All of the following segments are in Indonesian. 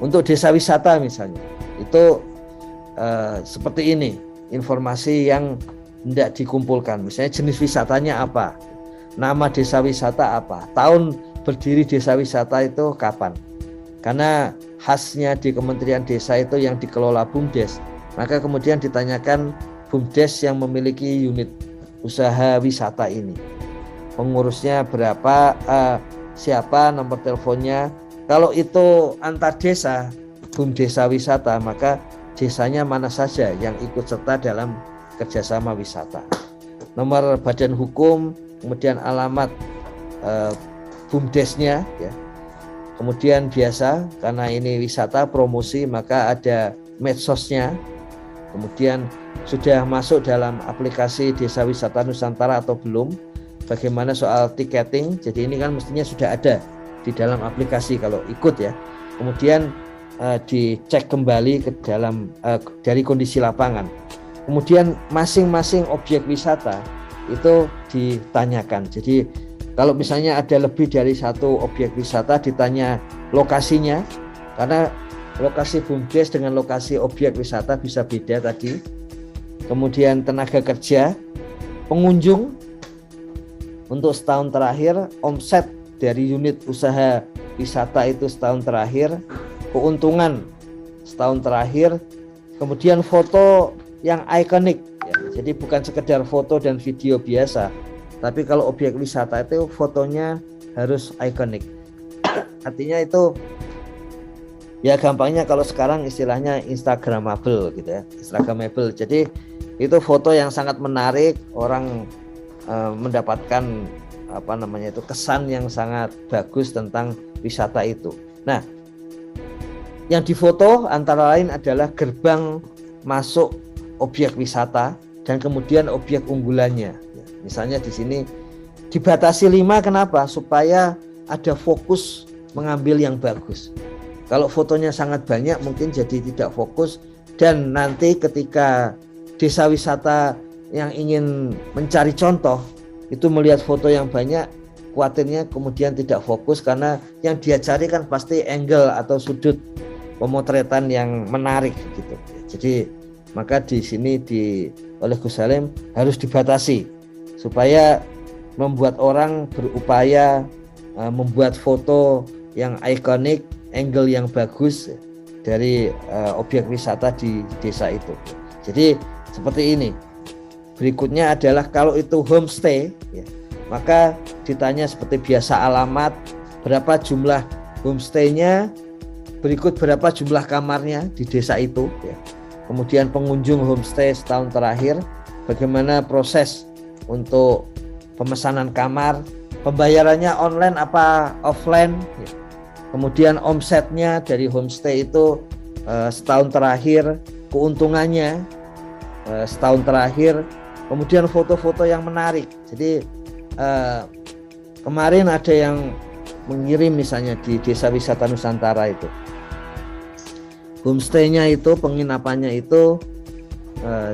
Untuk desa wisata misalnya, itu seperti ini informasi yang tidak dikumpulkan. Misalnya jenis wisatanya apa, nama desa wisata apa, tahun berdiri desa wisata itu kapan. Karena khasnya di Kementerian Desa itu yang dikelola BUMDes, maka kemudian ditanyakan BUMDes yang memiliki unit usaha wisata ini, pengurusnya berapa, siapa, nomor teleponnya. Kalau itu antar desa, BUMDesa wisata, maka desanya mana saja yang ikut serta dalam kerjasama wisata. Nomor badan hukum, kemudian alamat BUMDesnya ya. Kemudian biasa karena ini wisata promosi, maka ada medsosnya. Kemudian sudah masuk dalam aplikasi Desa Wisata Nusantara atau belum, bagaimana soal tiketing. Jadi ini kan mestinya sudah ada di dalam aplikasi kalau ikut ya. Kemudian dicek kembali ke dalam dari kondisi lapangan. Kemudian masing-masing objek wisata itu ditanyakan. Jadi kalau misalnya ada lebih dari satu objek wisata, ditanya lokasinya, karena lokasi BUMDes dengan lokasi objek wisata bisa beda tadi. Kemudian tenaga kerja, pengunjung untuk setahun terakhir, omset dari unit usaha wisata itu setahun terakhir, keuntungan setahun terakhir, kemudian foto yang ikonik ya. Jadi bukan sekedar foto dan video biasa, tapi kalau objek wisata itu fotonya harus ikonik. Artinya itu ya gampangnya kalau sekarang istilahnya instagramable gitu ya, instagramable. Jadi itu foto yang sangat menarik, orang mendapatkan kesan yang sangat bagus tentang wisata itu. Nah, yang difoto antara lain adalah gerbang masuk objek wisata dan kemudian objek unggulannya. Misalnya di sini dibatasi 5, kenapa? Supaya ada fokus mengambil yang bagus. Kalau fotonya sangat banyak mungkin jadi tidak fokus, dan nanti ketika desa wisata yang ingin mencari contoh itu melihat foto yang banyak, khawatirnya kemudian tidak fokus karena yang dia cari kan pasti angle atau sudut pemotretan yang menarik gitu. Jadi maka di sini oleh Gus Salim harus dibatasi supaya membuat orang berupaya membuat foto yang ikonik, angle yang bagus dari objek wisata di desa itu. Jadi seperti ini. Berikutnya adalah kalau itu homestay ya, maka ditanya seperti biasa alamat, berapa jumlah homestay-nya, berikut berapa jumlah kamarnya di desa itu ya. Kemudian pengunjung homestay setahun terakhir, bagaimana proses untuk pemesanan kamar, pembayarannya online apa offline ya. Kemudian omsetnya dari homestay itu setahun terakhir, keuntungannya setahun terakhir, kemudian foto-foto yang menarik. Jadi kemarin ada yang mengirim misalnya di Desa Wisata Nusantara itu, homestay-nya itu, penginapannya itu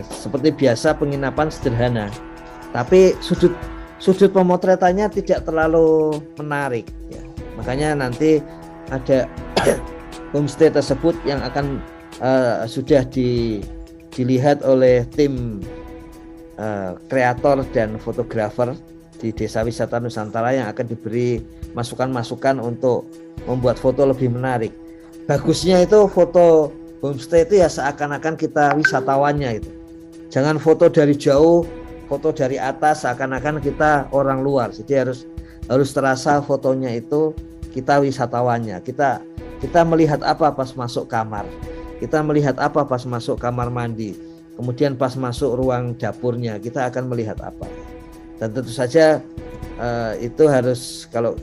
seperti biasa penginapan sederhana, tapi sudut pemotretannya tidak terlalu menarik ya. Makanya nanti ada homestay tersebut yang akan sudah dilihat oleh tim kreator dan fotografer di Desa Wisata Nusantara yang akan diberi masukan-masukan untuk membuat foto lebih menarik. Bagusnya itu foto homestay itu ya seakan-akan kita wisatawannya itu. Jangan foto dari jauh, foto dari atas seakan-akan kita orang luar. Jadi harus terasa fotonya itu kita wisatawannya. Kita melihat apa pas masuk kamar. Kita melihat apa pas masuk kamar mandi. Kemudian pas masuk ruang dapurnya kita akan melihat apa. Dan tentu saja itu harus kalau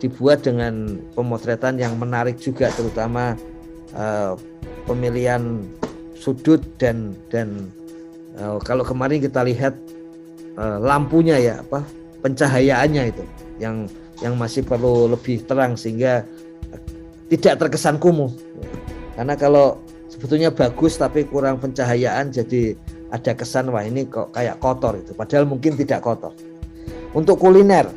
dibuat dengan pemotretan yang menarik juga, terutama pemilihan sudut dan kalau kemarin kita lihat lampunya ya, pencahayaannya itu yang masih perlu lebih terang sehingga tidak terkesan kumuh. Karena kalau sebetulnya bagus tapi kurang pencahayaan jadi ada kesan wah ini kok kayak kotor itu, padahal mungkin tidak kotor. Untuk kuliner,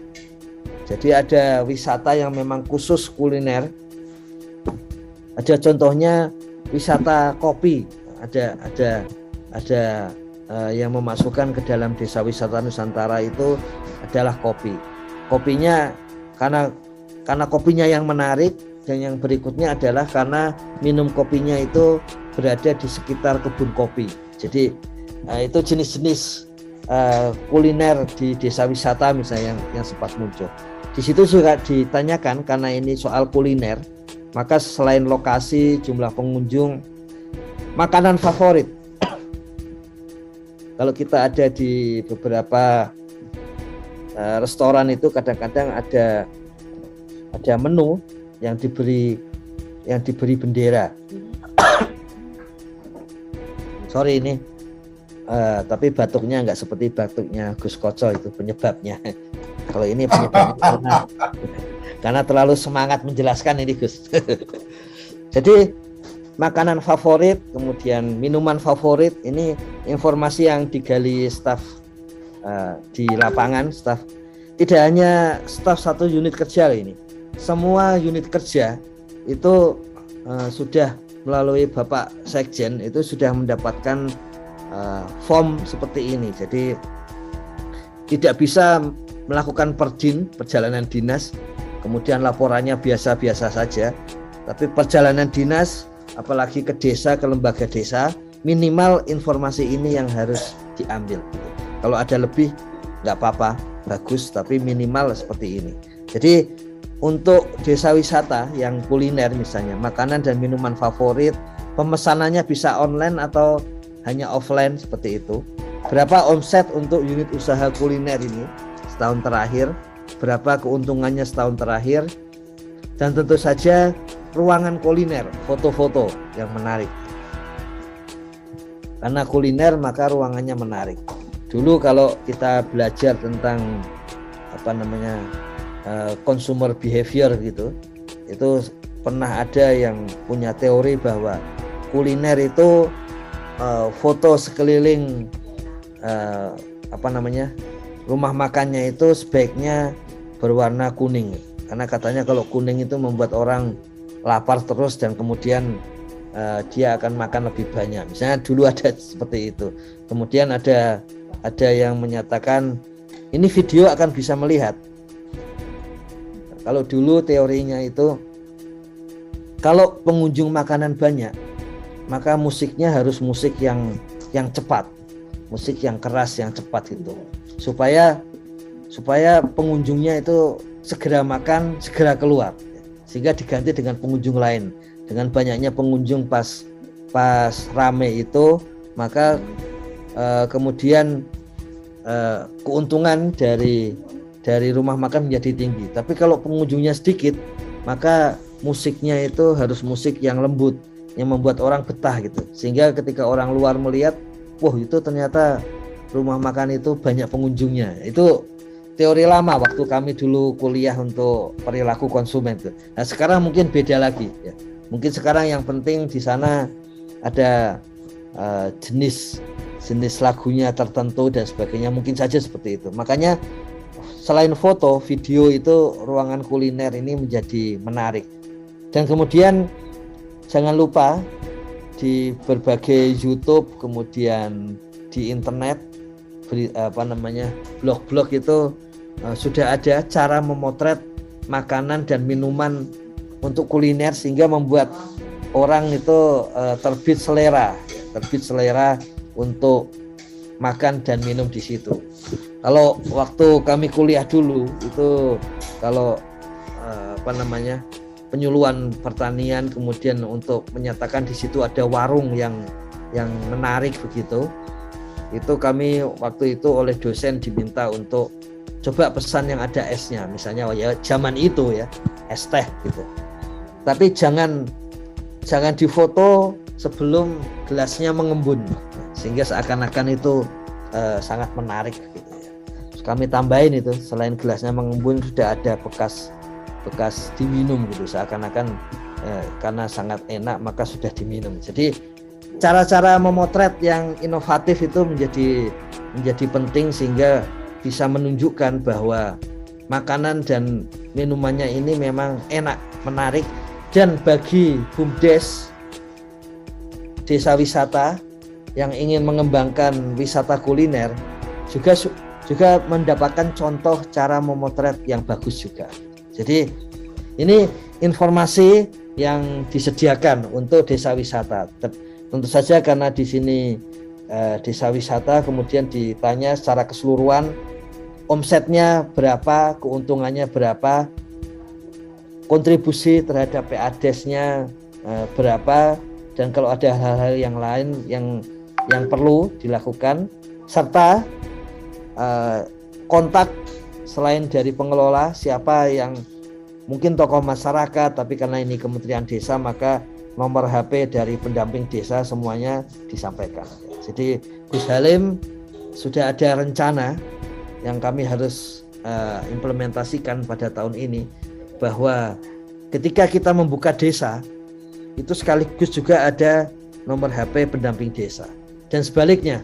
jadi ada wisata yang memang khusus kuliner Ada contohnya wisata kopi, ada yang memasukkan ke dalam desa wisata Nusantara itu adalah kopi. Kopinya karena kopinya yang menarik, dan yang berikutnya adalah karena minum kopinya itu berada di sekitar kebun kopi. Jadi itu jenis-jenis kuliner di desa wisata misalnya yang sempat muncul. Di situ juga ditanyakan, karena ini soal kuliner, maka selain lokasi, jumlah pengunjung, makanan favorit. Kalau kita ada di beberapa restoran itu kadang-kadang ada menu yang diberi bendera. Sorry ini, tapi batuknya nggak seperti batuknya Gus Koco, itu penyebabnya. Kalau ini penyebabnya karena terlalu semangat menjelaskan ini Gus. Jadi makanan favorit, kemudian minuman favorit, ini informasi yang digali staf di lapangan, staf. Tidak hanya staf satu unit kerja ini, semua unit kerja itu sudah melalui Bapak Sekjen itu sudah mendapatkan form seperti ini. Jadi tidak bisa melakukan perjalanan dinas, kemudian laporannya biasa-biasa saja. Tapi perjalanan dinas, apalagi ke desa, ke lembaga desa, minimal informasi ini yang harus diambil. Kalau ada lebih nggak apa-apa, bagus, tapi minimal seperti ini. Jadi untuk desa wisata yang kuliner misalnya, makanan dan minuman favorit, pemesanannya bisa online atau hanya offline seperti itu. Berapa omset untuk unit usaha kuliner ini setahun terakhir, berapa keuntungannya setahun terakhir, dan tentu saja ruangan kuliner, foto-foto yang menarik. Karena kuliner maka ruangannya menarik. Dulu kalau kita belajar tentang consumer behavior gitu, itu pernah ada yang punya teori bahwa kuliner itu foto sekeliling rumah makannya itu sebaiknya berwarna kuning, karena katanya kalau kuning itu membuat orang lapar terus dan kemudian dia akan makan lebih banyak. Misalnya dulu ada seperti itu. Kemudian ada yang menyatakan ini video akan bisa melihat. Kalau dulu teorinya itu kalau pengunjung makanan banyak, maka musiknya harus musik yang cepat, musik yang keras, yang cepat itu, supaya pengunjungnya itu segera makan, segera keluar, sehingga diganti dengan pengunjung lain. Dengan banyaknya pengunjung pas rame itu, maka kemudian keuntungan dari rumah makan menjadi tinggi. Tapi kalau pengunjungnya sedikit, maka musiknya itu harus musik yang lembut, yang membuat orang betah gitu, sehingga ketika orang luar melihat, wah itu ternyata rumah makan itu banyak pengunjungnya. Itu teori lama waktu kami dulu kuliah untuk perilaku konsumen itu. Nah sekarang mungkin beda lagi ya. Mungkin sekarang yang penting di sana ada jenis lagunya tertentu dan sebagainya, mungkin saja seperti itu. Makanya selain foto, video itu ruangan kuliner ini menjadi menarik. Dan kemudian jangan lupa di berbagai YouTube, kemudian di internet, blog-blog itu sudah ada cara memotret makanan dan minuman untuk kuliner, sehingga membuat orang itu terbit selera untuk makan dan minum di situ. Kalau waktu kami kuliah dulu itu, kalau penyuluhan pertanian, kemudian untuk menyatakan di situ ada warung yang menarik begitu, itu kami waktu itu oleh dosen diminta untuk coba pesan yang ada esnya, misalnya ya zaman itu ya es teh gitu. Tapi jangan difoto sebelum gelasnya mengembun, sehingga seakan-akan itu sangat menarik gitu ya. Terus kami tambahin itu, selain gelasnya mengembun sudah ada bekas diminum gitu, seakan-akan karena sangat enak maka sudah diminum. Jadi cara-cara memotret yang inovatif itu menjadi penting, sehingga bisa menunjukkan bahwa makanan dan minumannya ini memang enak, menarik, Dan bagi BUMDes desa wisata yang ingin mengembangkan wisata kuliner juga mendapatkan contoh cara memotret yang bagus juga. Jadi ini informasi yang disediakan untuk desa wisata. Tentu saja karena di sini desa wisata, kemudian ditanya secara keseluruhan omsetnya berapa, keuntungannya berapa, kontribusi terhadap PADES-nya berapa, dan kalau ada hal-hal yang lain yang perlu dilakukan, serta kontak selain dari pengelola, siapa yang mungkin tokoh masyarakat, tapi karena ini Kementerian Desa maka nomor HP dari pendamping desa semuanya disampaikan. Jadi Gus Halim sudah ada rencana yang kami harus implementasikan pada tahun ini, bahwa ketika kita membuka desa itu sekaligus juga ada nomor HP pendamping desa, dan sebaliknya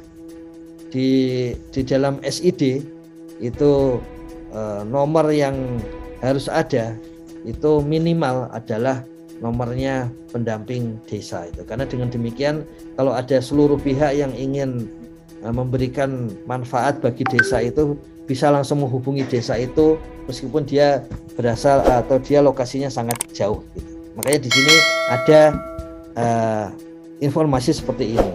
di dalam SID itu nomor yang harus ada itu minimal adalah nomornya pendamping desa itu, karena dengan demikian kalau ada seluruh pihak yang ingin memberikan manfaat bagi desa itu bisa langsung menghubungi desa itu meskipun dia berasal atau dia lokasinya sangat jauh gitu. Makanya di sini ada informasi seperti ini.